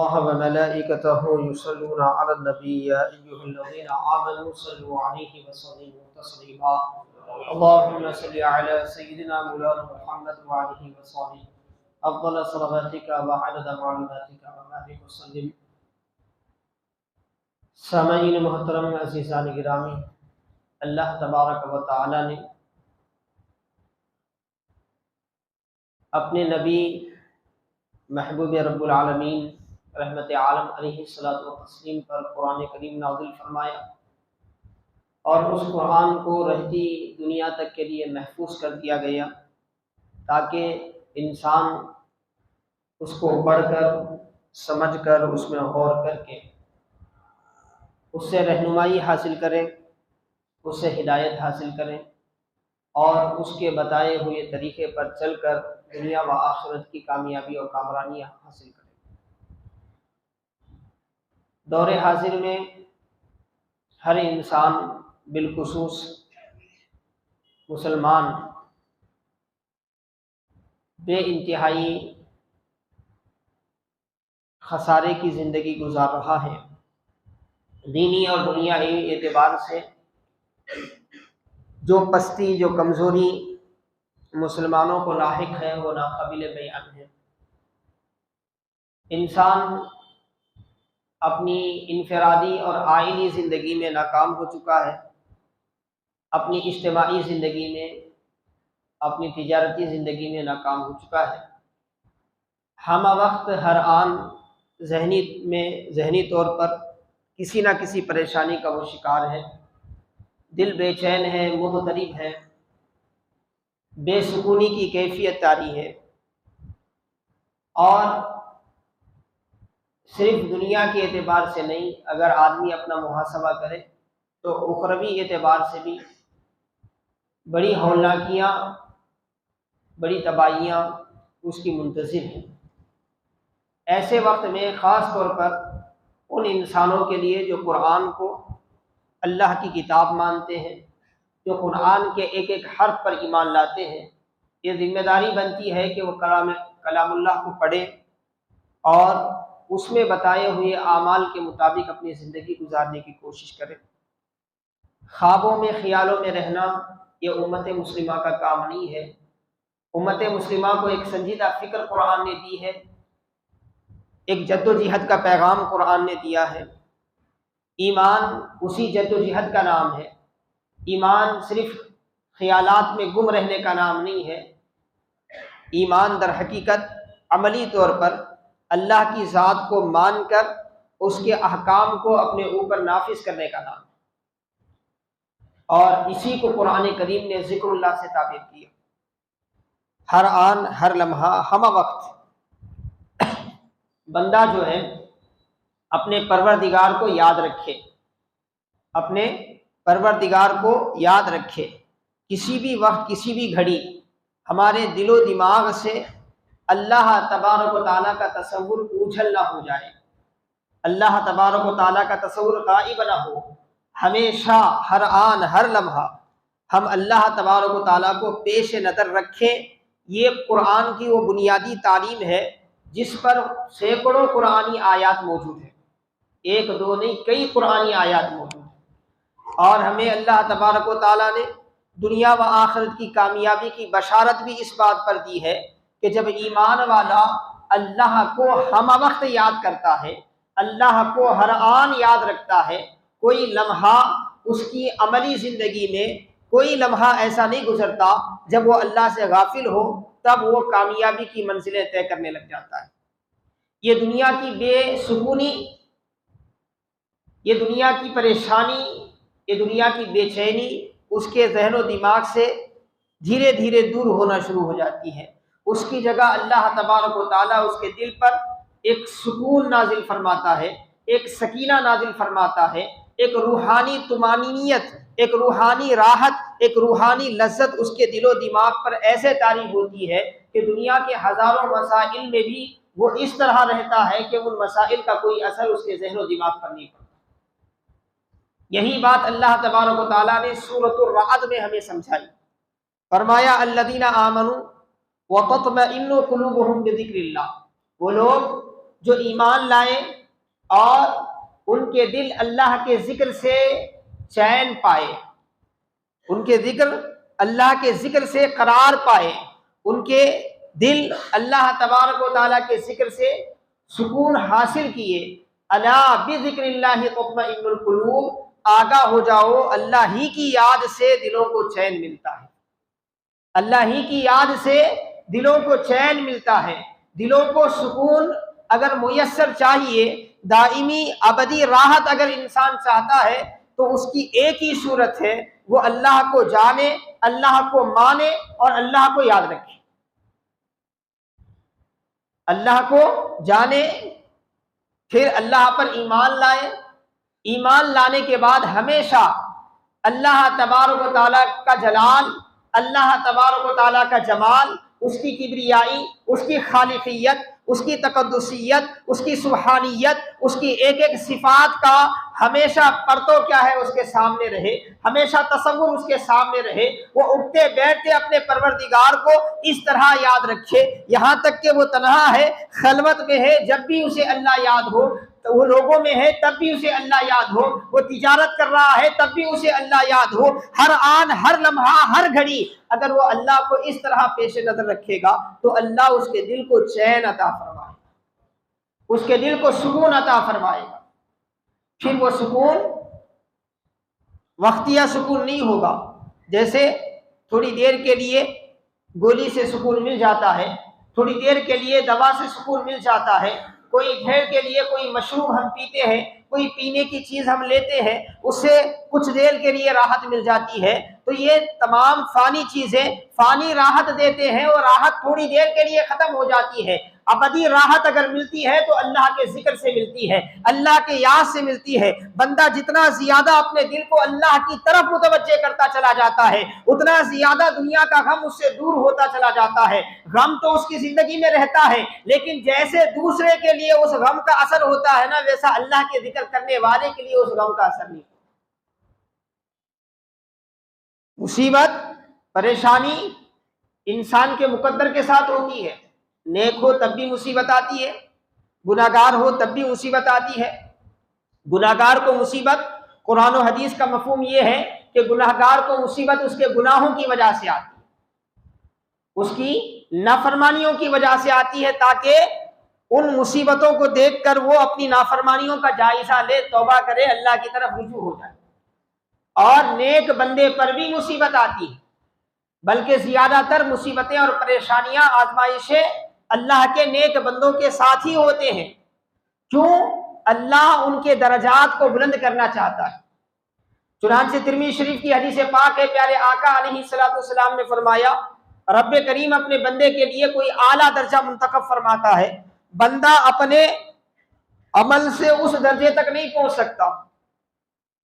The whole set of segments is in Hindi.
इन्नल्लाह व मलाइकतहु युसल्लूना अलन नबी या अय्युहल्लज़ीना आमनू सल्लु अलैहि व सल्लिमू तस्लीमा। अल्लाहुम्मा सल्लि अला सय्यिदिना मौलाना मुहम्मद व आलिहि व सल्लिम अफ़ज़ल सलावातिका व अदद मालूमातिका व बारिक वसल्लिम। सामईन मुहतरम अज़ीज़ान गिरामी, अल्लाह तबारक व तआला ने अपने नबी महबूब रब्बुल आलमीन रहमत आलम अलैहिस्सलातु व तस्लीम पर कुरान करीम नाज़िल फरमाया और उस कुरान को रहती दुनिया तक के लिए महफूज कर दिया गया ताकि इंसान उसको पढ़कर समझकर उसमें गौर करके उससे रहनुमाई हासिल करें, उससे हिदायत हासिल करें और उसके बताए हुए तरीक़े पर चलकर दुनिया व आखिरत की कामयाबी और कामरानियाँ हासिल करें। दौरे हाजिर में हर इंसान बिलखुसूस मुसलमान बेइंतहाई खसारे की ज़िंदगी गुजार रहा है। दीनी और दुनियावी एतबार से जो पस्ती, जो कमज़ोरी मुसलमानों को लाहिक है वो नाकाबिल बयान है। इंसान अपनी इनफरादी और आइनी ज़िंदगी में नाकाम हो चुका है, अपनी इज्तिमाई ज़िंदगी में, अपनी तिजारती ज़िंदगी में नाकाम हो चुका है। हम वक्त हर आन जहनी तौर पर किसी न किसी परेशानी का वो शिकार है। दिल बेचैन है, मुज़तरिब है, बेसुकूनी की कैफियत तारी है और सिर्फ दुनिया के एतबार से नहीं, अगर आदमी अपना मुहासबा करे तो उखरवी एतबार से भी बड़ी हौलनाकियाँ, बड़ी तबाहियाँ उसकी मुंतज़िर हैं। ऐसे वक्त में ख़ास तौर पर उन इंसानों के लिए जो कुरान को अल्लाह की किताब मानते हैं, जो कुरान के एक एक हर्फ पर ईमान लाते हैं, ये ज़िम्मेदारी बनती है कि वो कलामुल्लाह को पढ़े और उसमें बताए हुए आमाल के मुताबिक अपनी ज़िंदगी गुजारने की कोशिश करें। ख्वाबों में, ख्यालों में रहना ये उम्मत मुस्लिमा का काम नहीं है। उम्मत मुस्लिमा को एक संजीदा फ़िक्र कुरान ने दी है, एक जद्दोजहद का पैगाम कुरान ने दिया है। ईमान उसी जद्दोजहद का नाम है। ईमान सिर्फ ख्यालात में गुम रहने का नाम नहीं है। ईमान दर हकीकत अमली तौर पर अल्लाह की ज़ात को मानकर उसके अहकाम को अपने ऊपर नाफिज करने का नाम है और इसी को कुरान करीम ने ज़िक्रुल्लाह से ताबीर किया। हर आन, हर लम्हा, हम वक्त बंदा जो है अपने परवरदिगार को याद रखे, अपने परवरदिगार को याद रखे। किसी भी वक्त, किसी भी घड़ी हमारे दिलो दिमाग से अल्लाह तबारक व तआला का तसव्वुर ओझल ना हो जाए, अल्लाह तबारक व तआला का तसव्वुर गायब ना हो। हमेशा, हर आन, हर लम्हा हम अल्लाह तबारक व तआला को पेश नज़र रखें। ये कुरान की वो बुनियादी तालीम है जिस पर सैकड़ों कुरानी आयात मौजूद है। एक दो नहीं, कई कुरानी आयात मौजूद है और हमें अल्लाह तबारक व तआला ने दुनिया व आखिरत की कामयाबी की बशारत भी इस बात पर दी है कि जब ईमान वाला अल्लाह को हम वक्त याद करता है, अल्लाह को हर आन याद रखता है, कोई लम्हा उसकी अमली ज़िंदगी में, कोई लम्हा ऐसा नहीं गुजरता जब वो अल्लाह से गाफिल हो, तब वो कामयाबी की मंजिलें तय करने लग जाता है। ये दुनिया की बेसुकूनी, ये दुनिया की परेशानी, ये दुनिया की बेचैनी उसके ज़हन व दिमाग से धीरे धीरे दूर होना शुरू हो जाती है। उसकी जगह अल्लाह तबारक व तआला उसके दिल पर एक सुकून नाजिल फरमाता है, एक सकीना नाजिल फरमाता है, एक रूहानी तुमानीनियत, एक रूहानी राहत, एक रूहानी लज्जत उसके दिलो दिमाग पर ऐसे तारी होती है कि दुनिया के हज़ारों मसाइल में भी वो इस तरह रहता है कि उन मसाइल का कोई असर उसके ज़हन व दिमाग पर नहीं पड़ता। यही बात अल्लाह तबारक व तआला ने सूरतुर रअद में हमें समझाई। फरमाया अल्लज़ीना आमनू व तत्मइन्नु कुलूबुहुम बिज़िक्रिल्लाह, वो लोग जो ईमान लाए और उनके दिल अल्लाह के जिक्र से चैन पाए, उनके जिक्र अल्लाह के जिक्र से करार पाए, उनके दिल अल्लाह तबारक व तआला के जिक्र से सुकून हासिल किए। अला बिज़िक्रिल्लाहि तत्मइन्नुल कुलूब, आगाह हो जाओ, अल्लाह ही की याद से दिलों को चैन मिलता है, अल्लाह ही की याद से दिलों को चैन मिलता है। दिलों को सुकून अगर मुयस्सर चाहिए, दाइमी अबदी राहत अगर इंसान चाहता है, तो उसकी एक ही सूरत है, वो अल्लाह को जाने, अल्लाह को माने और अल्लाह को याद रखे। अल्लाह को जाने, फिर अल्लाह पर ईमान लाए, ईमान लाने के बाद हमेशा अल्लाह तबारक व तआला का जलाल, अल्लाह तबारक व तआला का जमाल, उसकी किब्रियाई, उसकी खालिकियत, उसकी तकद्दुसियत, उसकी सुबहानियत, उसकी एक एक सिफात का हमेशा परतो क्या है उसके सामने रहे, हमेशा तसव्वुर उसके सामने रहे। वो उठते बैठते अपने परवरदिगार को इस तरह याद रखे, यहाँ तक कि वो तन्हा है, खलवत में है, जब भी उसे अल्लाह याद हो, तो वो लोगों में है तब भी उसे अल्लाह याद हो, वो तिजारत कर रहा है तब भी उसे अल्लाह याद हो। हर आन, हर लम्हा, हर घड़ी अगर वो अल्लाह को इस तरह पेश नजर रखेगा तो अल्लाह उसके दिल को चैन अता फरमाएगा, उसके दिल को सुकून अता फरमाएगा। फिर वो सुकून वक्तिया सुकून नहीं होगा, जैसे थोड़ी देर के लिए गोली से सुकून मिल जाता है, थोड़ी देर के लिए दवा से सुकून मिल जाता है, कोई घेर के लिए कोई मशरूब हम पीते हैं, कोई पीने की चीज हम लेते हैं, उससे कुछ देर के लिए राहत मिल जाती है। तो ये तमाम फानी चीजें फानी राहत देते हैं और राहत थोड़ी देर के लिए खत्म हो जाती है। अबदी राहत अगर मिलती है तो अल्लाह के जिक्र से मिलती है, अल्लाह के याद से मिलती है। बंदा जितना ज्यादा अपने दिल को अल्लाह की तरफ मुतवज्जे करता चला जाता है, उतना ज्यादा दुनिया का गम उससे दूर होता चला जाता है। गम तो उसकी जिंदगी में रहता है, लेकिन जैसे दूसरे के लिए उस गम का असर होता है ना, वैसा अल्लाह के जिक्र करने वाले के लिए उस गम का असर नहीं। मुसीबत, परेशानी इंसान के मुकद्दर के साथ होती है, नेक हो तब भी मुसीबत आती है, गुनाहगार हो तब भी मुसीबत आती है। गुनाहगार को मुसीबत, कुरान और हदीस का मफहूम यह है कि गुनाहगार को मुसीबत उसके गुनाहों की वजह से आती है, उसकी नाफरमानियों की वजह से आती है, ताकि उन मुसीबतों को देखकर वो अपनी नाफरमानियों का जायजा ले, तौबा करे, अल्लाह की तरफ रुजू हो जाए। और नेक बंदे पर भी मुसीबत आती है, बल्कि ज्यादातर मुसीबतें और परेशानियां, आजमाइशें अल्लाह के नेक बंदों के साथ ही होते हैं। क्यों? अल्लाह उनके दरजात को बुलंद करना चाहता है। चुनांचे तिरमिज़ी शरीफ की हदीस पाक है, प्यारे आका अलैहिस्सलाम ने फरमाया, रब्बे करीम अपने बंदे के लिए कोई आला दर्जा मुंतखब फरमाता है, बंदा अपने अमल से उस दर्जे तक नहीं पहुंच सकता,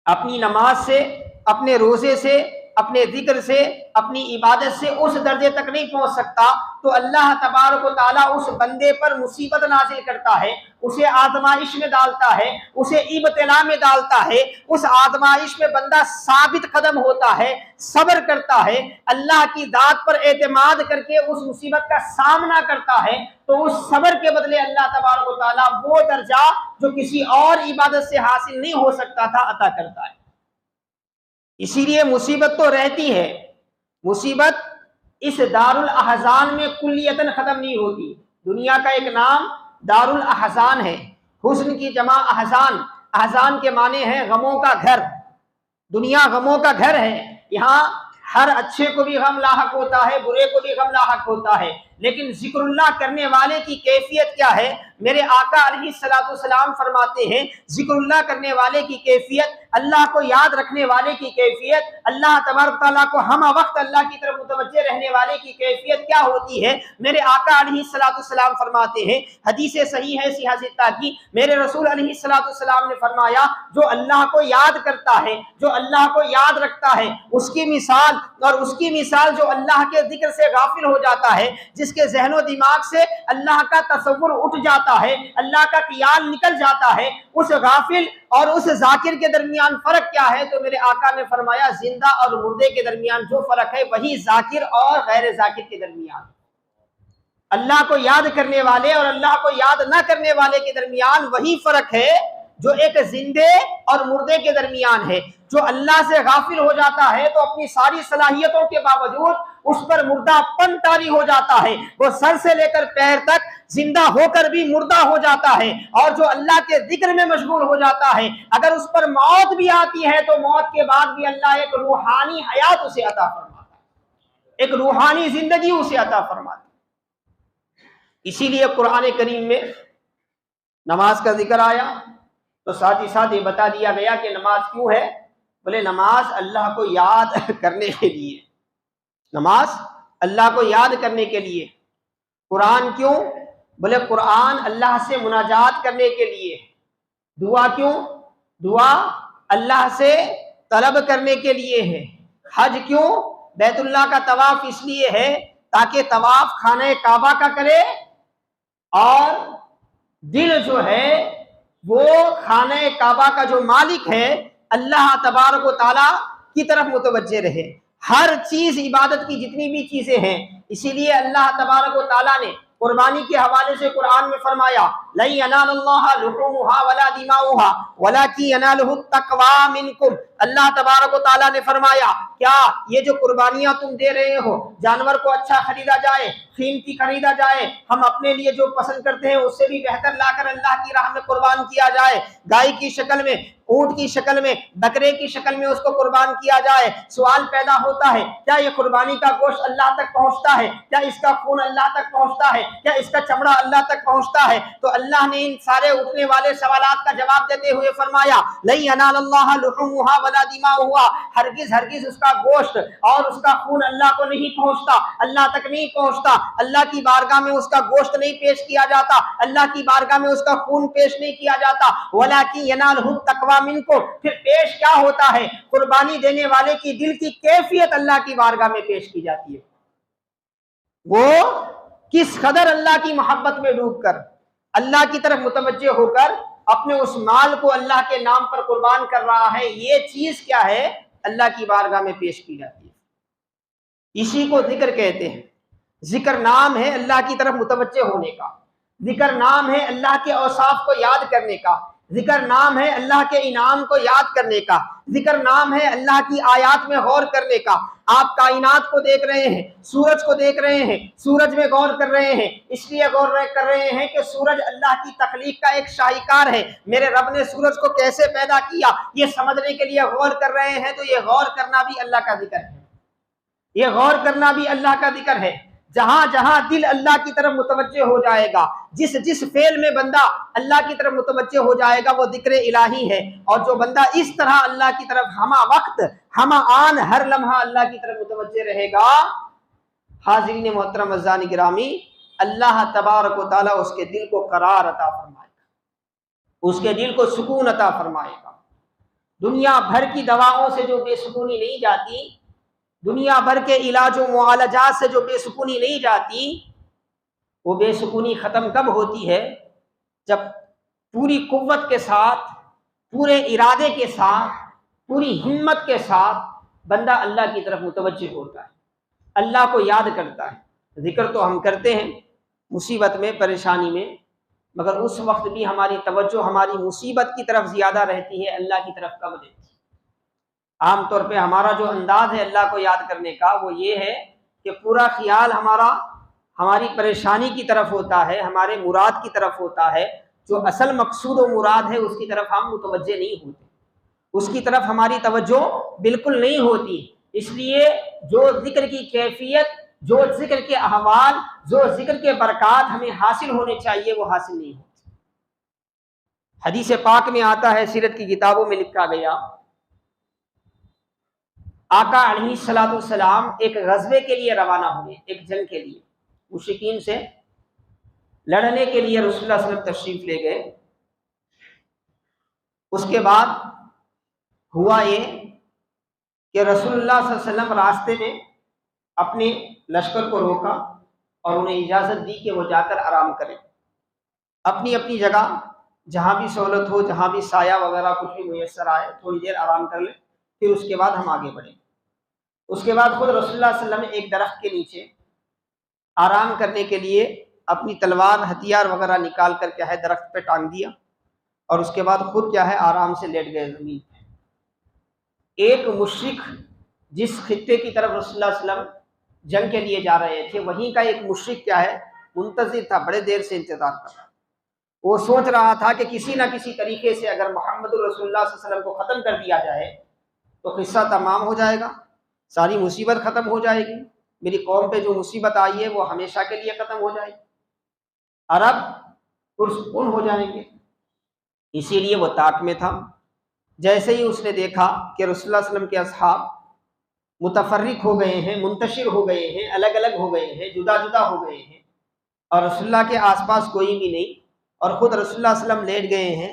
अपनी नमाज से, अपने रोजे से, अपने जिक्र से, अपनी इबादत से उस दर्जे तक नहीं पहुंच सकता, तो अल्लाह तबारक व तआला उस बंदे पर मुसीबत नाजिल करता है, उसे आजमाइश में डालता है, उसे इब्तिला में डालता है। उस आजमाइश में बंदा साबित कदम होता है, सब्र करता है, अल्लाह की दात पर एतमाद करके उस मुसीबत का सामना करता है, तो उस सब्र के बदले अल्लाह तबारक व तआला वो दर्जा जो किसी और इबादत से हासिल नहीं हो सकता था अता करता है। इसीलिए मुसीबत तो रहती है, मुसीबत इस दारुल अहज़ान में कुल्लियतन खत्म नहीं होती। दुनिया का एक नाम दारुल अहज़ान है, हुस्न की जमा अहज़ान, अहज़ान के माने हैं गमों का घर। दुनिया गमों का घर है, यहाँ हर अच्छे को भी गम लाहक होता है, बुरे को भी गम लाहक होता है, लेकिन जिक्रुल्लाह करने वाले की कैफियत क्या है? मेरे आका अलैहिस्सलाम फरमाते हैं, जिक्रुल्लाह करने वाले की कैफियत, अल्लाह को याद रखने वाले की कैफियत, अल्लाह तबारक तआला को हम वक्त अल्लाह की तरफ मुतवज्जे रहने वाले की कैफियत क्या होती है? मेरे आका अलैहिस्सलाम फरमाते हैं, हदीस सही है सिहा सित्ता की, मेरे रसूल अलैहिस्सलाम ने फरमाया, जो अल्लाह को याद करता है, जो अल्लाह को याद रखता है, उसकी मिसाल और उसकी मिसाल जो अल्लाह के जिक्र से गाफिल हो जाता है, जिसके ज़हनो दिमाग से अल्लाह का तसव्वुर उठ जाता है, अल्लाह का ख्याल निकल जाता है, उस गाफिल और उस जाकिर के दरमियान फर्क क्या है? तो मेरे आका ने फरमाया, जिंदा और मुर्दे के दरमियान जो फर्क है वही जाकिर और गैर जाकिर के दरमियान। अल्लाह को याद करने वाले और अल्लाह को याद न करने वाले के दरमियान वही फर्क है जो एक जिंदे और मुर्दे के दरमियान है। जो अल्लाह से गाफिल हो जाता है तो अपनी सारी सलाहियतों के बावजूद उस पर मुर्दापन तारी हो जाता है, वो सर से लेकर पैर तक जिंदा होकर भी मुर्दा हो जाता है। और जो अल्लाह के जिक्र में मशगूल हो जाता है, अगर उस पर मौत भी आती है तो मौत के बाद भी अल्लाह एक रूहानी हयात उसे अता फरमाता है, एक रूहानी जिंदगी उसे अता फरमाता है। इसीलिए कुरान करीम में नमाज का जिक्र आया तो साथ ही साथ ये बता दिया गया कि नमाज क्यों है। बोले नमाज अल्लाह को याद करने के लिए, नमाज अल्लाह को याद करने के लिए। कुरान क्यों? बोले कुरान अल्लाह से मुनाजात करने के लिए। दुआ क्यों? दुआ अल्लाह से तलब करने के लिए है। हज क्यों? बैतुल्लाह का तवाफ इसलिए है ताकि तवाफ खाने काबा का करे और दिल जो है वो खाने काबा का जो मालिक है अल्लाह तबारक व तआला की तरफ मुतवज्जे रहे। हर चीज इबादत की जितनी भी चीजें हैं, इसीलिए अल्लाह तबारक व तआला ने कुर्बानी के हवाले से कुरान में फरमाया लन यनालल्लाह लुहुमुहा वला दिमाउहा वलाकिन यनालुहु तक़वा मिनकुम। अल्लाह तबारक व तआला ने फरमाया क्या ये जो कुर्बानियां तुम दे रहे हो, जानवर को अच्छा खरीदा जाए, कीमती खरीदा जाए, हम अपने लिए जो पसंद करते हैं उससे भी बेहतर लाकर अल्लाह की राह में कुर्बान किया जाए, गाय की शक्ल में, ऊंट की शक्ल में, बकरे की शक्ल में उसको कुर्बान किया जाए। सवाल पैदा होता है क्या ये कुर्बानी का गोश्त अल्लाह तक पहुंचता है? क्या इसका खून अल्लाह तक पहुंचता है? क्या इसका चमड़ा अल्लाह तक पहुंचता है? तो अल्लाह ने इन सारे उठने वाले सवालात का जवाब देते हुए फरमाया लन यनालल्लाह लुहुमुहा वला दिमाउहा, हरगिज हरगिज उसका गोश्त और उसका खून अल्लाह को नहीं पहुंचता, अल्लाह तक नहीं पहुंचता। अल्लाह की बारगाह में उसका गोश्त नहीं पेश किया जाता, अल्लाह की बारगाह में उसका खून पेश नहीं किया जाता। वलाकिन यनालुहु तक़वा मिनको, फिर पेश क्या होता है? कुर्बानी देने वाले की दिल की कैफियत अल्लाह की बारगाह में पेश की जाती है। वो किस कदर अल्लाह की मोहब्बत में डूबकर, अल्लाह की तरफ मुतवज्जे होकर अपने उस माल को अल्लाह के नाम पर कुर्बान कर रहा है, ये चीज क्या है? अल्लाह की बारगाह में पेश की जाती है। इसी को जिक्र कहते हैं। जिक्र नाम है अल्लाह की तरफ मुतवज्जे होने का, जिक्र नाम है अल्लाह के औसाफ को याद करने का, जिक्र नाम है अल्लाह के इनाम को याद करने का, जिक्र नाम है अल्लाह की आयात में गौर करने का। आप कायनात को देख रहे हैं, सूरज को देख रहे हैं, सूरज में गौर कर रहे हैं, इसलिए गौर कर रहे हैं कि सूरज अल्लाह की तख्लीक का एक शाहिकार है। मेरे रब ने सूरज को कैसे पैदा किया ये समझने के लिए गौर कर रहे हैं। तो ये गौर करना भी अल्लाह का जिक्र है, ये गौर करना भी अल्लाह का जिक्र है। जहां जहां दिल अल्लाह की तरफ मुतवज्जे हो जाएगा, जिस जिस फेल में बंदा अल्लाह की तरफ मुतवज्जे हो जाएगा वो जिक्र इलाही है। और जो बंदा इस तरह अल्लाह की तरफ हमा वक्त हमा आन हर लम्हा अल्लाह की तरफ मुतवज्जे रहेगा, हाज़रीन मोहतरम अज़ानी गिरामी, अल्लाह तबारक व तआला उसके दिल को करार अता फरमाएगा, उसके दिल को सुकून अता फरमाएगा। दुनिया भर की दवाओं से जो बेसुकूनी नहीं जाती, दुनिया भर के इलाज व मुआलजात से जो बेसुकूनी नहीं जाती, वो बेसुकूनी ख़त्म कब होती है? जब पूरी कुव्वत के साथ, पूरे इरादे के साथ, पूरी हिम्मत के साथ बंदा अल्लाह की तरफ मुतवज्जे होता है, अल्लाह को याद करता है। जिक्र तो हम करते हैं मुसीबत में, परेशानी में, मगर उस वक्त भी हमारी तवज्जो हमारी मुसीबत की तरफ ज़्यादा रहती है, अल्लाह की तरफ कम रहती है। आमतौर पे हमारा जो अंदाज है अल्लाह को याद करने का वो ये है कि पूरा ख्याल हमारा हमारी परेशानी की तरफ होता है, हमारे मुराद की तरफ होता है। जो असल मकसूद और मुराद है उसकी तरफ हम मुतवज्जे नहीं होते, उसकी तरफ हमारी तवज्जो बिल्कुल नहीं होती। इसलिए जो जिक्र की कैफियत, जो जिक्र के अहवाल, जो जिक्र के बरक़ात हमें हासिल होने चाहिए वो हासिल नहीं होते। हदीस पाक में आता है, सीरत की किताबों में लिखा गया, आका अलैहिस्सलाम एक गज़वे के लिए रवाना हुए, एक जंग के लिए, मुश्रिकीन से लड़ने के लिए रसूलुल्लाह सल्लल्लाहु अलैहि वसल्लम तशरीफ ले गए। उसके बाद हुआ ये कि रसूलुल्लाह सल्लल्लाहु अलैहि वसल्लम रास्ते में अपने लश्कर को रोका और उन्हें इजाज़त दी कि वो जाकर आराम करें, अपनी अपनी जगह जहाँ भी सहूलत हो, जहाँ भी साया वगैरह कुछ भी मुयस्सर आए, थोड़ी देर आराम कर लें, फिर उसके बाद हम आगे बढ़ें। उसके बाद खुद रसूलुल्लाह सल्लल्लाहु अलैहि वसल्लम एक दरख्त के नीचे आराम करने के लिए अपनी तलवार हथियार वगैरह निकाल कर क्या है दरख्त पे टांग दिया और उसके बाद खुद क्या है आराम से लेट गए जमीन पे। एक मुश्रिक जिस खित्ते की तरफ रसूलुल्लाह सल्लल्लाहु अलैहि वसल्लम जंग के लिए जा रहे थे, वहीं का एक मुश्रिक क्या है मुंतजिर था, बड़े देर से इंतजार कर रहा। वो सोच रहा था कि किसी ना किसी तरीके से अगर मोहम्मद रसूलुल्लाह सल्लल्लाहु अलैहि वसल्लम को ख़त्म कर दिया जाए तो किस्सा तमाम हो जाएगा, सारी मुसीबत ख़त्म हो जाएगी, मेरी कौम पे जो मुसीबत आई है वो हमेशा के लिए ख़त्म हो जाएगी, अरब पुरसुकून हो जाएंगे। इसीलिए वो ताक में था। जैसे ही उसने देखा कि रसूलुल्लाह सल्लल्लाहु अलैहि वसल्लम के अस्हाब मुतफर्रिक हो गए हैं, मुंतशिर हो गए हैं, अलग अलग हो गए हैं, जुदा जुदा हो गए हैं और रसूलुल्लाह के आसपास कोई भी नहीं और खुद रसूलुल्लाह सल्लल्लाहु अलैहि वसल्लम लेट गए हैं,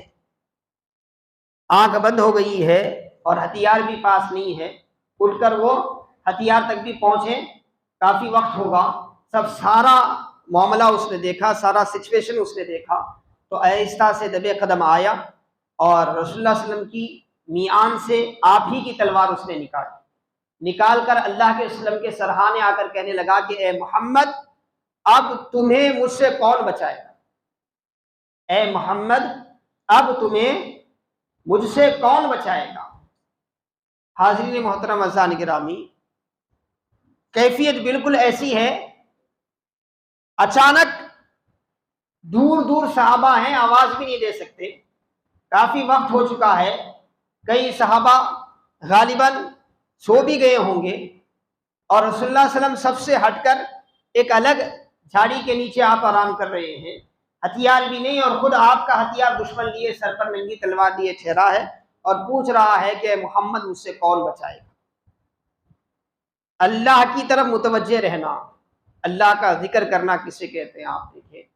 आंख बंद हो गई है और हथियार भी पास नहीं है, उठकर वो हथियार तक भी पहुंचे काफी वक्त होगा, सब सारा मामला उसने देखा, सारा सिचुएशन उसने देखा, तो आहिस्ता से दबे कदम आया और रसूलुल्लाह सल्लल्लाहु अलैहि वसल्लम की मियान से आप ही की तलवार उसने निकाल कर अल्लाह के वसल्लम के सरहाने आकर कहने लगा कि ए मोहम्मद, अब तुम्हें मुझसे कौन बचाएगा, ए मोहम्मद अब तुम्हें मुझसे कौन बचाएगा। हाज़रीन मोहतरम अज़ान गिरामी, कैफियत बिल्कुल ऐसी है, अचानक दूर दूर सहाबा हैं, आवाज भी नहीं दे सकते, काफी वक्त हो चुका है, कई सहाबा गालिबन सो भी गए होंगे और रसूलुल्लाह सल्लल्लाहु अलैहि वसल्लम सबसे हटकर एक अलग झाड़ी के नीचे आप आराम कर रहे हैं, हथियार भी नहीं और खुद आपका हथियार दुश्मन लिए सर पर नंगी तलवार लिए ठहरा है और पूछ रहा है कि मोहम्मद मुझसे कौन बचाएगा। अल्लाह की तरफ मुतवज्जे रहना, अल्लाह का जिक्र करना किसे कहते हैं आप देखिए।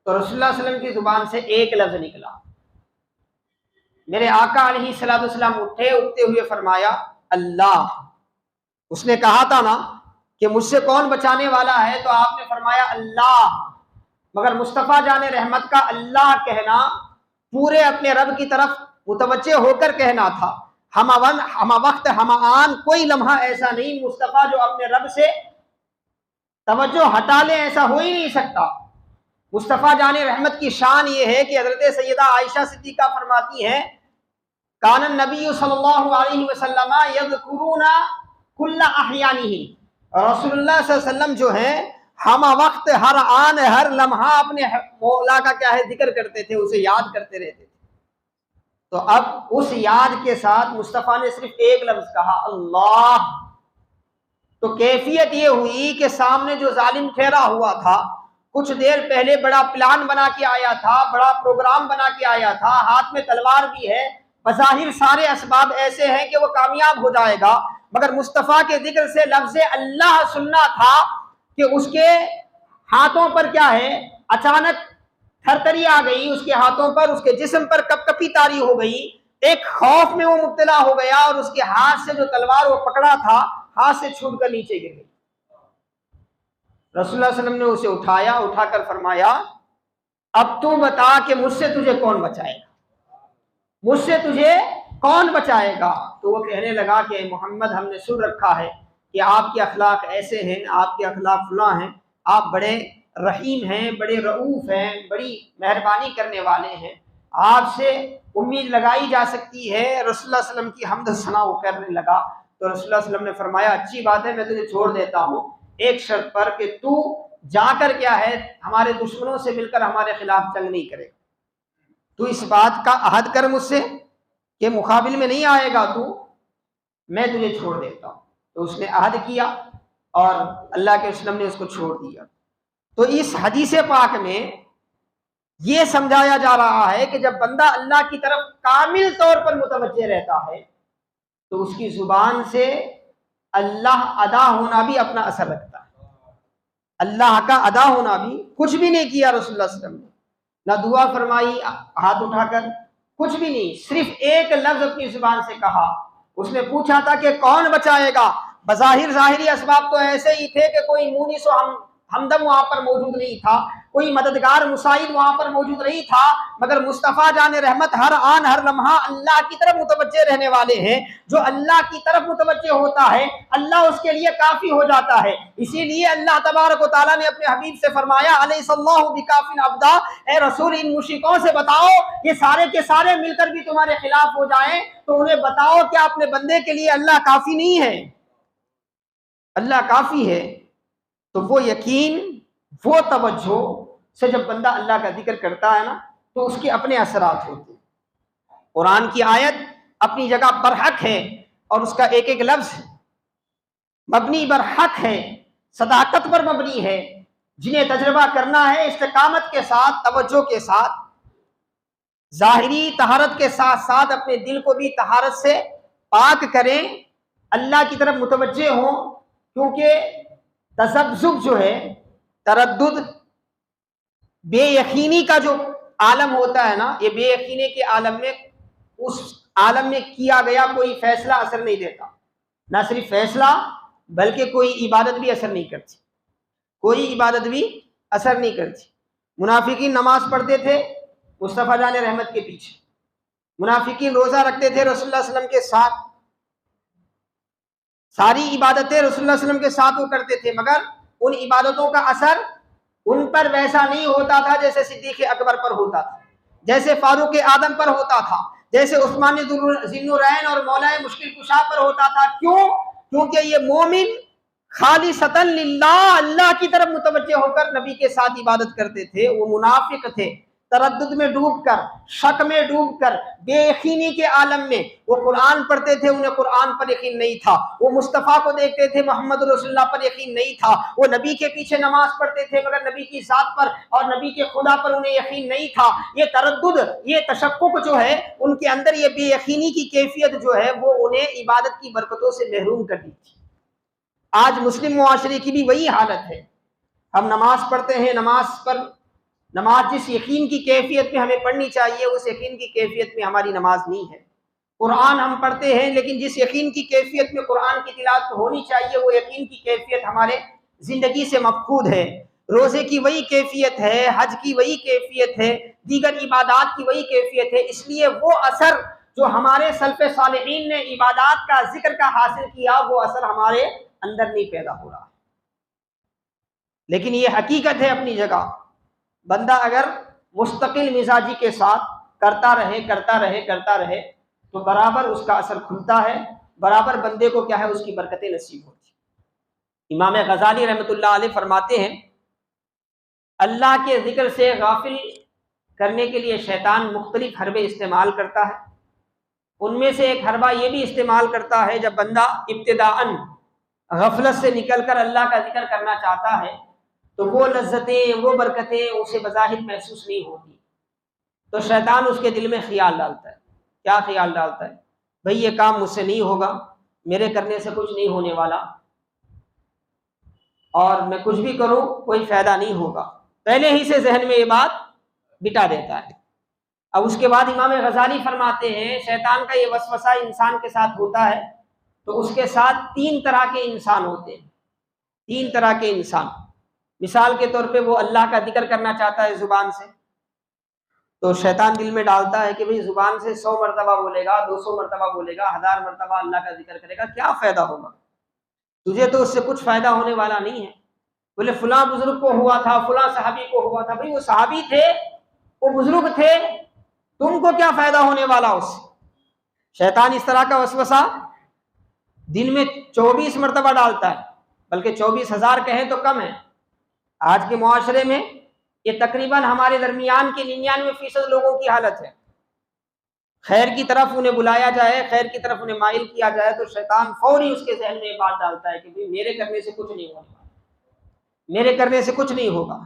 तो रसूलुल्लाह सल्लल्लाहु अलैहि वसल्लम की जुबान से एक लफ्ज निकला, मेरे आका अलैहिस्सलातु वस्सलाम उठे, उठते हुए फरमाया अल्लाह। उसने कहा था ना कि मुझसे कौन बचाने वाला है, तो आपने फरमाया अल्लाह, मगर मुस्तफ़ा जाने रहमत का अल्लाह कहना पूरे अपने रब की तरफ मुतवज्जे होकर कहना था। हम वक्त हम आन कोई लम्हा ऐसा नहीं मुस्तफ़ा जो अपने रब से तवज्जो हटा ले, ऐसा हो ही नहीं सकता। मुस्तफ़ा जाने रहमत की शान ये है कि हज़रत सैयदा आयशा सिद्दीक़ा फरमाती हैं, कानन नबी सल्लल्लाहु अलैहि वसल्लम यज़कुरूना कुल्ला अहयानिही, रसूलुल्लाह सल्लल्लाहु अलैहि वसल्लम जो है हम वक्त हर आन हर लम्हा अपने मौला का क्या है जिक्र करते थे, उसे याद करते रहते थे। तो अब उस याद के साथ मुस्तफ़ा ने सिर्फ एक लफ्ज कहा अल्लाह, तो कैफियत ये हुई कि सामने जो जालिम ठहरा हुआ था, कुछ देर पहले बड़ा प्लान बना के आया था, बड़ा प्रोग्राम बना के आया था, हाथ में तलवार भी है, बज़ाहिर सारे असबाब ऐसे हैं कि वो कामयाब हो जाएगा, मगर मुस्तफ़ा के जिक्र से लफ्ज़ अल्लाह सुनना था कि उसके हाथों पर क्या है अचानक थरथरी आ गई, उसके हाथों पर, उसके जिस्म पर कपकपी तारी हो गई, एक खौफ में वो मुब्तला हो गया और उसके हाथ से जो तलवार वो पकड़ा था हाथ से छूट कर नीचे गिर गई। रसूलुल्लाह सल्लल्लाहु अलैहि वसल्लम ने उसे उठाया, उठाकर फरमाया अब तू बता कि मुझसे तुझे कौन बचाएगा, मुझसे तुझे कौन बचाएगा। तो वो कहने लगा कि मोहम्मद, हमने सुन रखा है कि आपके अखलाक ऐसे हैं, आपके अखलाक फुला हैं, आप बड़े रहीम हैं, बड़े रऊफ हैं, बड़ी मेहरबानी करने वाले हैं, आपसे उम्मीद लगाई जा सकती है। रसूलुल्लाह सल्लल्लाहु अलैहि वसल्लम की हम्द सना वो करने लगा। तो रसूलुल्लाह सल्लल्लाहु अलैहि वसल्लम ने फरमाया अच्छी बात है, मैं तुझे छोड़ देता हूँ, एक शर्त पर कि तू जाकर क्या है हमारे दुश्मनों से मिलकर हमारे खिलाफ जंग नहीं करेगा, तू इस बात का अहद कर मुझसे कि मुकाबिल में नहीं आएगा तू, मैं तुझे छोड़ देता हूँ। तो उसने अहद किया और अल्लाह के वसल्लम ने उसको छोड़ दिया। तो इस हदीस पाक में यह समझाया जा रहा है कि जब बंदा अल्लाह की तरफ कामिल तौर पर मुतवज्जे रहता है तो उसकी जुबान से अल्लाह अदा होना भी अपना असर रखता है। अल्लाह का अदा होना भी, कुछ भी नहीं किया रसूलुल्लाह सल्लल्लाहु अलैहि वसल्लम ने, ना दुआ फरमाई हाथ उठाकर, कुछ भी नहीं, सिर्फ एक लफ्ज अपनी जुबान से कहा। उसने पूछा था कि कौन बचाएगा, बज़ाहिर ज़ाहिरी असबाब तो ऐसे ही थे कि कोई मुनीस हमदम वहां पर मौजूद नहीं था, कोई मददगार मुसाइद वहां पर मौजूद नहीं था, मगर मुस्तफ़ा जान रहमत हर आन हर लम्हा अल्लाह की तरफ मुतवज्जे रहने वाले हैं। जो अल्लाह की तरफ मुतवज्जे होता है अल्लाह उसके लिए काफी हो जाता है। इसीलिए अल्लाह तबारक व तआला ने अपने हबीब से फरमाया अलैहिस्सलाहु बिकाफिन अब्दा, ए रसूल इन मुशरिकों से बताओ ये सारे के सारे मिलकर भी तुम्हारे खिलाफ हो जाएं तो उन्हें बताओ क्या अपने बंदे के लिए अल्लाह काफी नहीं है? अल्लाह काफी है। तो वो यकीन, वो तवज्जो से जब बंदा अल्लाह का जिक्र करता है ना तो उसके अपने असरात होते हैं। कुरान की आयत अपनी जगह बरहक है और उसका एक एक लफ्ज मबनी बरहक है, सदाकत पर मबनी है। जिन्हें तजर्बा करना है इस्तिकामत के साथ, तवज्जो के साथ, जाहिरी तहारत के साथ साथ अपने दिल को भी तहारत से पाक करें, अल्लाह की तरफ मुतवज्जे हों। क्योंकि तज़ब्ज़ुब जो है, तरद्दुद, बेयकीनी का जो आलम होता है ना, ये बेयकीनी के आलम में, उस आलम में किया गया कोई फैसला असर नहीं देता। ना सिर्फ फैसला बल्कि कोई इबादत भी असर नहीं करती, कोई इबादत भी असर नहीं करती। मुनाफिकीन नमाज पढ़ते थे मुस्तफ़ा जान रहमत के पीछे, मुनाफिकीन रोजा रखते थे रसूलुल्लाह सल्लल्लाहु अलैहि वसल्लम के साथ, सारी इबादतें रसूलुल्लाह सल्लल्लाहु अलैहि वसल्लम के साथ वो करते थे, मगर उन इबादतों का असर उन पर वैसा नहीं होता था जैसे सिद्दीक़ अकबर पर होता था, जैसे फारूक आदम पर होता था, जैसे उस्मान ज़ुन्नुरैन और मौलाए मुश्किल कुशा पर होता था। क्यों? क्योंकि ये मोमिन खालिसतन लिल्लाह अल्लाह की तरफ मुतवज्जे होकर नबी के साथ इबादत करते थे। वो मुनाफिक थे, तरद्दुद में डूबकर, शक में डूबकर, बेयकीनी के आलम में। वो कुरान पढ़ते थे, उन्हें कुरान पर यकीन नहीं था। वो मुस्तफ़ा को देखते थे, मोहम्मद रसूलुल्लाह पर यकीन नहीं था। वो नबी के पीछे नमाज पढ़ते थे मगर नबी की ज़ात पर और नबी के खुदा पर उन्हें यकीन नहीं था। ये तरद्दुद, ये तशक्कुक जो है उनके अंदर, ये बेयकीनी की कैफियत जो है वो उन्हें इबादत की बरकतों से महरूम कर दी थी। आज मुस्लिम मुआशरे की भी वही हालत है। हम नमाज पढ़ते हैं, नमाज जिस यकीन की कैफियत में हमें पढ़नी चाहिए उस यकीन की कैफियत में हमारी नमाज नहीं है। कुरान हम पढ़ते हैं लेकिन जिस यकीन की कैफियत में कुरान की तिलावत होनी चाहिए वो यकीन की कैफियत हमारे जिंदगी से मफकूद है। रोजे की वही कैफियत है, हज की वही कैफियत है, दीगर इबादात की वही कैफियत है। इसलिए वो असर जो हमारे सल्फ़े सालिहीन ने इबादात का जिक्र का हासिल किया वो असर हमारे अंदर नहीं पैदा हो रहा। लेकिन ये हकीकत है अपनी जगह, बंदा अगर मुस्तकिल मिजाजी के साथ करता रहे तो बराबर उसका असर खुलता है, बराबर बंदे को क्या है उसकी बरकतें नसीब होती। इमाम गज़ाली रहमतुल्लाह अलैह फरमाते हैं अल्लाह के जिक्र से गाफिल करने के लिए शैतान मुख्तलिफ हरबे इस्तेमाल करता है। उनमें से एक हरबा ये भी इस्तेमाल करता है जब बंदा इब्तिदाअन गफलत से निकलकर अल्लाह का जिक्र करना चाहता है तो वो लज्जतें, वो बरकतें उसे बज़ाहिर महसूस नहीं होती, तो शैतान उसके दिल में ख्याल डालता है। क्या ख्याल डालता है? भाई ये काम मुझसे नहीं होगा, मेरे करने से कुछ नहीं होने वाला और मैं कुछ भी करूं कोई फायदा नहीं होगा। पहले ही से जहन में ये बात बिठा देता है। अब उसके बाद इमाम गज़ाली फरमाते हैं शैतान का ये वसवसा इंसान के साथ होता है तो उसके साथ तीन तरह के इंसान होते हैं। तीन तरह के इंसान, मिसाल के तौर पे वो अल्लाह का जिक्र करना चाहता है जुबान से, तो शैतान दिल में डालता है कि भाई जुबान से 100 मरतबा बोलेगा, 200 मरतबा बोलेगा, 1000 मरतबा अल्लाह का जिक्र करेगा, क्या फायदा होगा तुझे? तो उससे कुछ फायदा होने वाला नहीं है। बोले फलां बुजुर्ग को हुआ था, फलां सहाबी को हुआ था। भाई वो सहाबी थे, वो बुजुर्ग थे, तुमको क्या फायदा होने वाला उससे? शैतान इस तरह का वसवसा दिन में 24 मरतबा डालता है, बल्कि 24,000 कहें तो कम है। आज के मुआशरे में ये तकरीबन हमारे दरमियान के 99% लोगों की हालत है। खैर की तरफ उन्हें बुलाया जाए, खैर की तरफ उन्हें माइल किया जाए तो शैतान फौरी उसके जहन में बात डालता है कि भाई मेरे करने से कुछ नहीं होने वाला, मेरे करने से कुछ नहीं होगा।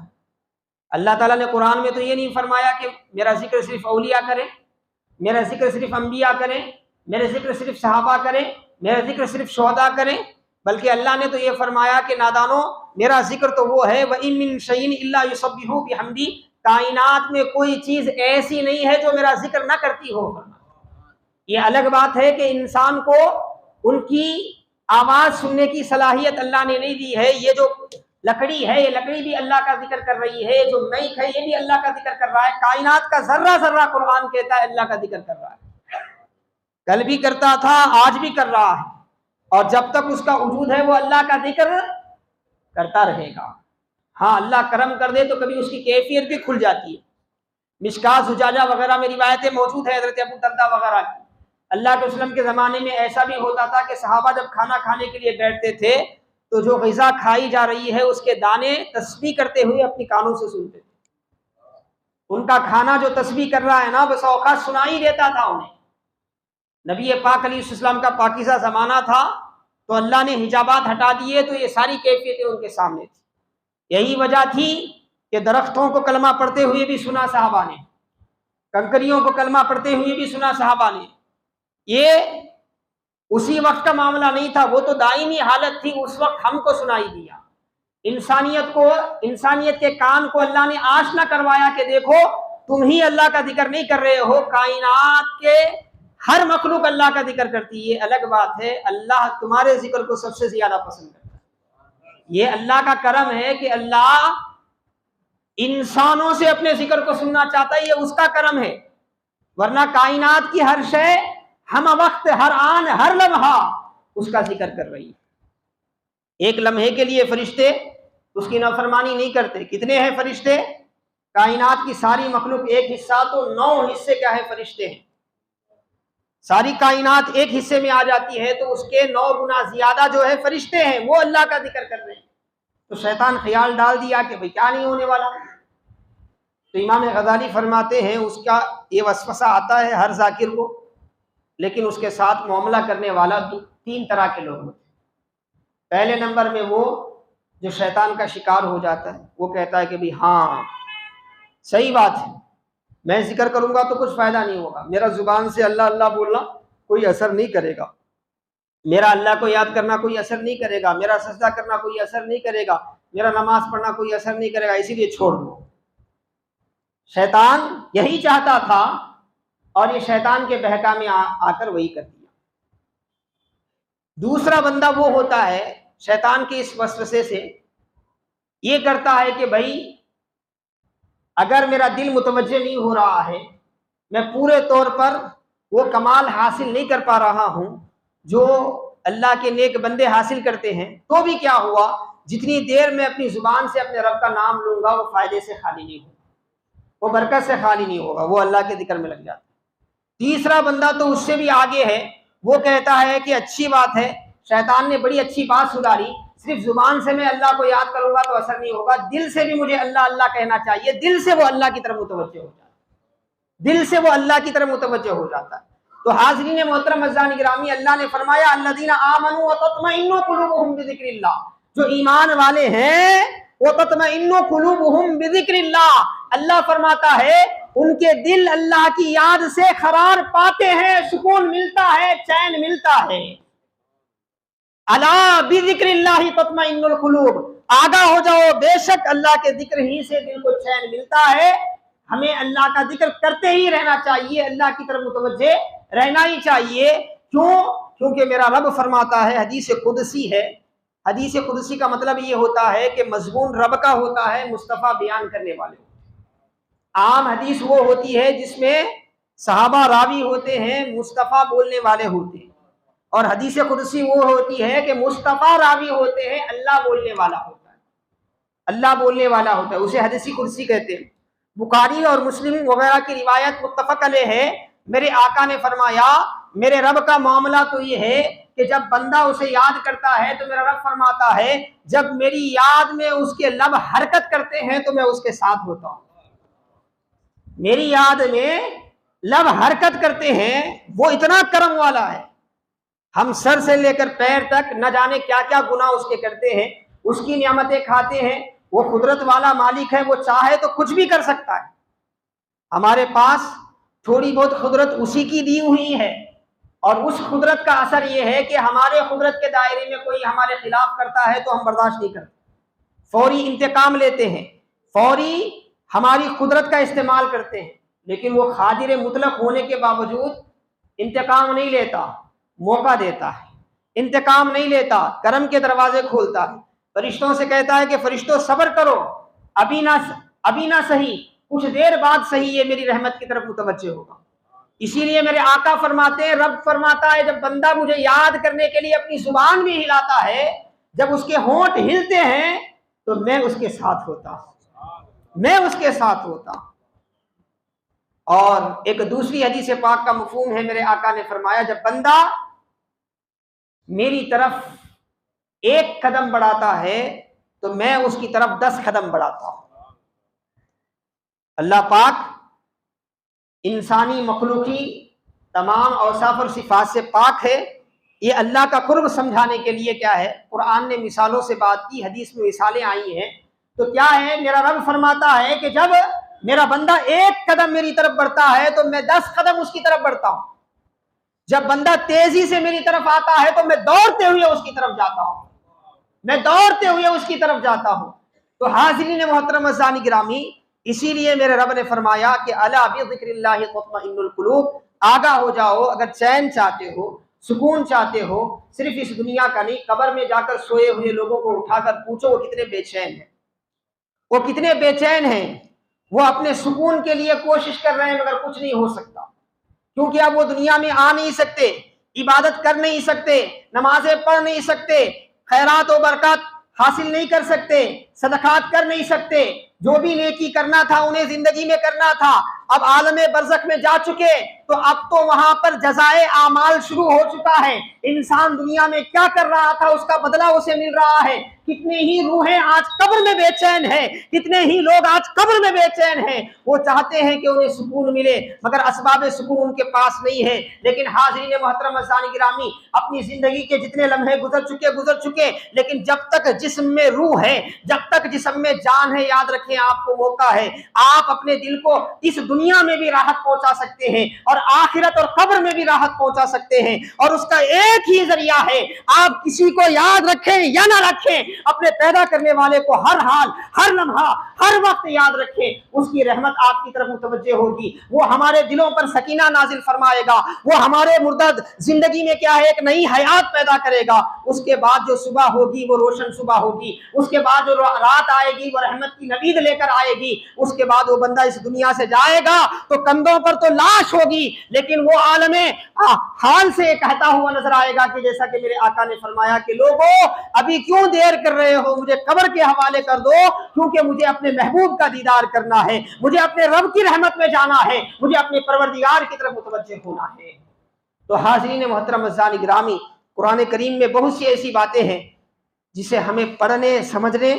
अल्लाह ताला ने कुरान में तो ये नहीं फरमाया कि मेरा जिक्र सिर्फ औलिया करें, मेरा जिक्र सिर्फ अंबिया करें, मेरा जिक्र सिर्फ सहाबा करें, मेरा जिक्र सिर्फ शुहदा करें, बल्कि अल्लाह ने तो ये फरमाया कि नादानो मेरा जिक्र तो वो है व इन मिन शैइन इल्ला युसब्बिहु बिहम्दी, कायनात में कोई चीज ऐसी नहीं है जो मेरा जिक्र ना करती हो। ये अलग बात है कि इंसान को उनकी आवाज सुनने की सलाहियत अल्लाह ने नहीं दी है। ये जो लकड़ी है, ये लकड़ी भी अल्लाह का जिक्र कर रही है, जो मैक है ये भी अल्लाह का जिक्र कर रहा है, कायनात का जर्रा जर्रा कुरान कहता है अल्लाह का जिक्र कर रहा है। कल भी करता था, आज भी कर रहा है, और जब तक उसका वजूद है वो अल्लाह का जिक्र करता रहेगा। हाँ, अल्लाह करम कर दे तो कभी उसकी कैफियत भी खुल जाती है। मिशकात जुजाजा वगैरह में रिवायतें मौजूद है हज़रत अबू दरदा वगैरह की। अल्लाह के वसल्लम के ज़माने में ऐसा भी होता था कि सहाबा जब खाना खाने के लिए बैठते थे तो जो ग़िज़ा खाई जा रही है उसके दाने तस्बीह करते हुए अपनी कानों से सुनते थे। उनका खाना जो तस्बीह कर रहा है ना, बस औकात सुनाई देता था उन्हें। नबी पाक अलैहिस्सलाम का पाकीज़ा ज़माना था तो अल्लाह ने हिजाबात हटा दिए तो ये सारी कैफियतें उनके सामने थी। यही वजह थी कि दरख्तों को कलमा पढ़ते हुए भी सुना सहाबा ने, कंकरियों को कलमा पढ़ते हुए भी सुना सहाबा ने। ये उसी वक्त का मामला नहीं था, वो तो दायमी हालत थी, उस वक्त हमको सुनाई दिया। इंसानियत के कान को अल्लाह ने आशना करवाया कि देखो तुम ही अल्लाह का जिक्र नहीं कर रहे हो, कायनात के हर मखलूक अल्लाह का जिक्र करती है। अलग बात है अल्लाह तुम्हारे जिक्र को सबसे ज्यादा पसंद करता है। ये अल्लाह का करम है कि अल्लाह इंसानों से अपने जिक्र को सुनना चाहता है, ये उसका करम है। वरना कायनात की हर शय हम वक्त, हर आन, हर लम्हा उसका जिक्र कर रही है। एक लम्हे के लिए फरिश्ते उसकी नाफरमानी नहीं करते। कितने हैं फरिश्ते? कायनात की सारी मखलूक एक हिस्सा तो 9 हिस्से क्या है फरिश्ते हैं। सारी कायनात एक हिस्से में आ जाती है तो उसके 9 गुना ज्यादा जो है फरिश्ते हैं, वो अल्लाह का जिक्र कर रहे हैं। तो शैतान ख्याल डाल दिया कि भाई क्या नहीं होने वाला। तो इमाम गजाली फरमाते हैं उसका ये वसवसा आता है हर जाकिर को, लेकिन उसके साथ मामला करने वाला 3 तरह के लोग होते हैं। पहले नंबर में वो जो शैतान का शिकार हो जाता है, वो कहता है कि भाई हाँ सही बात है, मैं जिक्र करूंगा तो कुछ फायदा नहीं होगा, मेरा जुबान से अल्लाह अल्लाह बोलना कोई असर नहीं करेगा, मेरा अल्लाह को याद करना कोई असर नहीं करेगा, मेरा सजदा करना कोई असर नहीं करेगा, मेरा नमाज पढ़ना कोई असर नहीं करेगा, इसीलिए छोड़ दो। शैतान यही चाहता था और ये शैतान के बहका में आकर वही कर दिया। दूसरा बंदा वो होता है शैतान के इस वसवसे से ये करता है कि भाई अगर मेरा दिल मुतवज्जे नहीं हो रहा है, मैं पूरे तौर पर वो कमाल हासिल नहीं कर पा रहा हूं जो अल्लाह के नेक बंदे हासिल करते हैं, तो भी क्या हुआ, जितनी देर मैं अपनी जुबान से अपने रब का नाम लूंगा वो फायदे से खाली नहीं होगा, वो बरकत से खाली नहीं होगा, वो अल्लाह के जिक्र में लग जाता है। तीसरा बंदा तो उससे भी आगे है, वो कहता है कि अच्छी बात है, शैतान ने बड़ी अच्छी बात सुधारी, सिर्फ जुबान से मैं अल्लाह को याद करूंगा तो असर नहीं होगा, दिल से भी मुझे अल्लाह अल्लाह कहना चाहिए। दिल से वो अल्लाह की तरफ मुतवज्जह हो जाता है, दिल से वो अल्लाह की तरफ मुतवज्जह हो जाता है। तो हाज़रीन मोहतरम अज़ीज़ान गिरामी, अल्लाह ने फरमाया अल्लज़ीना आमनू व तत्मइन्नु कुलूबुहुम बिज़िक्रिल्लाह, जो ईमान वाले हैं वो तत्मइन्नु कुलूबुहुम बिज़िक्रिल्लाह, अल्लाह फरमाता है उनके दिल अल्लाह की याद से करार पाते हैं, सुकून मिलता है, चैन मिलता है। अला बिज़िक्रिल्लाहि तत्मइन्नुल कुलूब, आगा हो जाओ, बेशक अल्लाह के जिक्र ही से दिल को चैन मिलता है। हमें अल्लाह का जिक्र करते ही रहना चाहिए, अल्लाह की तरफ मुतवज्जे रहना ही चाहिए। क्यों? क्योंकि मेरा रब फरमाता है, हदीस कुदसी है, हदीस कुदसी का मतलब ये होता है कि मजमून रब का होता है, मुस्तफ़ा बयान करने वाले। आम हदीस वो होती है जिसमें सहाबा रावी होते हैं, मुस्तफ़ा बोलने वाले होते हैं, और हदीस कुदसी वो होती है कि मुस्तफ़ा रावी होते हैं, अल्लाह बोलने वाला होता है, अल्लाह बोलने वाला होता है, उसे हदीस कुदसी कहते हैं। बुखारी और मुस्लिम वगैरह की रिवायत मुत्तफक अलैह है, मेरे आका ने फरमाया मेरे रब का मामला तो ये है कि जब बंदा उसे याद करता है तो मेरा रब फरमाता है जब मेरी याद में उसके लब हरकत करते हैं तो मैं उसके साथ होता हूँ। मेरी याद में लब हरकत करते हैं, वो इतना करम वाला है, हम सर से लेकर पैर तक न जाने क्या क्या गुनाह उसके करते हैं, उसकी नियामतें खाते हैं। वो कुदरत वाला मालिक है, वो चाहे तो कुछ भी कर सकता है। हमारे पास थोड़ी बहुत कुदरत उसी की दी हुई है, और उस कुदरत का असर ये है कि हमारे कुदरत के दायरे में कोई हमारे खिलाफ करता है तो हम बर्दाश्त नहीं करते, फौरी इंतकाम लेते हैं, फौरी हमारी कुदरत का इस्तेमाल करते हैं। लेकिन वो खादिर मुतलक होने के बावजूद इंतकाम नहीं लेता, मौका देता है, इंतकाम नहीं लेता, करम के दरवाजे खोलता है। फरिश्तों से कहता है कि फरिश्तों सब्र करो, अभी ना सही, कुछ देर बाद सही ये मेरी रहमत की तरफ मुतवज्जे होगा। इसीलिए मेरे आका फरमाते हैं, रब फरमाता है, जब बंदा मुझे याद करने के लिए अपनी जुबान भी हिलाता है, जब उसके होंठ हिलते हैं तो मैं उसके साथ होता हूं, मैं उसके साथ होता हूं। और एक दूसरी हदीस पाक का मफहूम है, मेरे आका ने फरमाया, जब बंदा मेरी तरफ एक कदम बढ़ाता है तो मैं उसकी तरफ 10 कदम बढ़ाता हूं। अल्लाह पाक इंसानी मखलूकी तमाम औसाफ और सिफात से पाक है। ये अल्लाह का कुर्ब समझाने के लिए क्या है, कुरान ने मिसालों से बात की, हदीस में मिसालें आई हैं। तो क्या है, मेरा रब फरमाता है कि जब मेरा बंदा एक कदम मेरी तरफ बढ़ता है तो मैं 10 कदम उसकी तरफ बढ़ता हूं। जब बंदा तेजी से मेरी तरफ आता है तो मैं दौड़ते हुए उसकी तरफ जाता हूं, मैं दौड़ते हुए उसकी तरफ जाता हूं। तो हाज़िरीन मोहतरम अज़ानी गिरामी, इसीलिए मेरे रब ने फरमाया कि अला बिज़िक्रिल्लाहि तत्मइन्नुल कुलूब, आगा हो जाओ, अगर चैन चाहते हो, सुकून चाहते हो, सिर्फ इस दुनिया का नहीं, कब्र में जाकर सोए हुए लोगों को उठाकर पूछो वो कितने बेचैन हैं, वो कितने बेचैन हैं। वो अपने सुकून के लिए कोशिश कर रहे हैं मगर कुछ नहीं हो सकता, क्योंकि अब वो दुनिया में आ नहीं सकते, इबादत कर नहीं सकते, नमाजें पढ़ नहीं सकते, खैरात और बरकत हासिल नहीं कर सकते, सदकात कर नहीं सकते, जो भी नेकी करना था उन्हें जिंदगी में करना था, अब आलमे बरज़ख में जा चुके, तो अब तो वहां पर जज़ाए आमाल शुरू हो चुका है। इंसान दुनिया में क्या कर रहा था उसका बदला उसे मिल रहा है। कितने ही रूहें आज कब्र में बेचैन हैं, कितने ही लोग आज कब्र में बेचैन हैं। वो चाहते हैं कि उन्हें सुकून मिले मगर असबाब सुकून उनके पास नहीं है। लेकिन हाज़रीन मोहतरम अज़ानी गिरामी, अपनी जिंदगी के जितने लम्हे गुजर चुके, लेकिन जब तक जिस्म में रूह है, जब तक जिस्म में जान है, याद रखें आपको मौका है, आप अपने दिल को इस दुनिया में भी राहत पहुंचा सकते हैं और आखिरत और कब्र में भी राहत पहुंचा सकते हैं। और उसका एक ही जरिया है, आप किसी को याद रखें या ना रखें, अपने पैदा करने वाले को हर हाल, हर लम्हा, हर वक्त याद रखें, उसकी रहमत आपकी तरफ मुतवज्जे होगी। वो हमारे दिलों पर सकीना नाजिल फरमाएगा, वो हमारे मुर्दा जिंदगी में क्या है, एक नई हयात पैदा करेगा। उसके बाद जो सुबह होगी वो रोशन सुबह होगी, उसके बाद जो रात आएगी वो रहमत की नवीद लेकर आएगी। उसके बाद वो बंदा इस दुनिया से जाएगा तो कंधों पर तो लाश होगी, लेकिन वो आलमे हाल से कहता हुआ नजर आएगा कि जैसा कि मेरे आका ने फरमाया कि लोगों अभी क्यों देर कर रहे हो, मुझे कब्र के हवाले कर दो, क्योंकि मुझे अपने महबूब का दीदार करना है, मुझे अपने रब की रहमत में जाना है, मुझे अपने परवरदिगार की तरफ मुतवज्जे होना है। तो हाज़रीन मोहतरम अज़ानी गिरामी, कुरान करीम में बहुत सी ऐसी बातें हैं जिसे हमें पढ़ने, समझने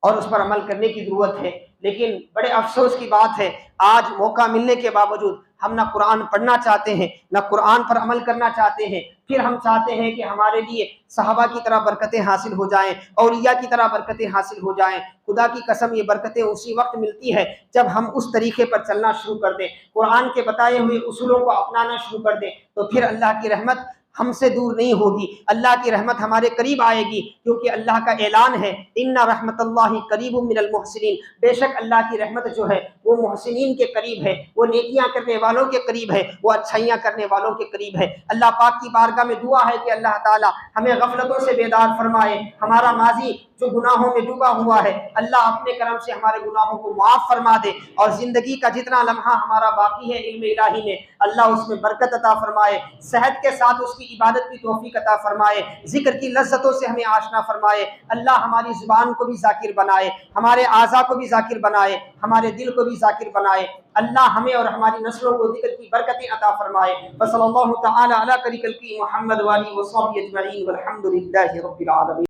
और उस पर अमल करने की जरूरत है। लेकिन बड़े अफसोस की बात है, आज मौका मिलने के बावजूद हम ना कुरान पढ़ना चाहते हैं, ना कुरान पर अमल करना चाहते हैं। फिर हम चाहते हैं कि हमारे लिए सहाबा की तरह बरकतें हासिल हो जाएं, औलिया की तरह बरकतें हासिल हो जाएं। खुदा की कसम, ये बरकतें उसी वक्त मिलती है जब हम उस तरीके पर चलना शुरू कर दें, कुरान के बताए हुए उसूलों को अपनाना शुरू कर दें, तो फिर अल्लाह की रहमत हमसे दूर नहीं होगी, अल्लाह की रहमत हमारे करीब आएगी। क्योंकि अल्लाह का ऐलान है, इन्ना रहमतुल्लाहि करीबुम मिनल मुहसिनीन, बेशक अल्लाह की रहमत जो है वो मुहसिनीन के करीब है, वो नेकियां करने वालों के करीब है, वो अच्छाइयां करने वालों के करीब है। अल्लाह पाक की बारगाह में दुआ है कि अल्लाह ताला हमें गफलतों से बेदार फरमाए, हमारा माजी जो गुनाहों में डूबा हुआ है अल्लाह अपने करम से हमारे गुनाहों को माफ फरमा दे, और जिंदगी का जितना लम्हा हमारा बाकी है इल्म इलाही में अल्लाह उसमें बरकत अता फरमाए, सेहत के साथ उसकी इबादत की तौफीक अता फरमाए, जिक्र की लज्जतों से हमें आशना फरमाए। अल्लाह हमारी जुबान को भी जाकिर बनाए, हमारे आज़ा को भी जाकिर बनाए, हमारे दिल को भी जाकिर बनाए। अल्लाह हमें और हमारी नस्लों को जिक्र की बरकतें अता फरमाए। वसल्लल्लाहु तआला अला खैरिल खल्क़ि मुहम्मद व आलिहि व सहबिहि अजमईन वल्हम्दुलिल्लाहि रब्बिल आलमीन।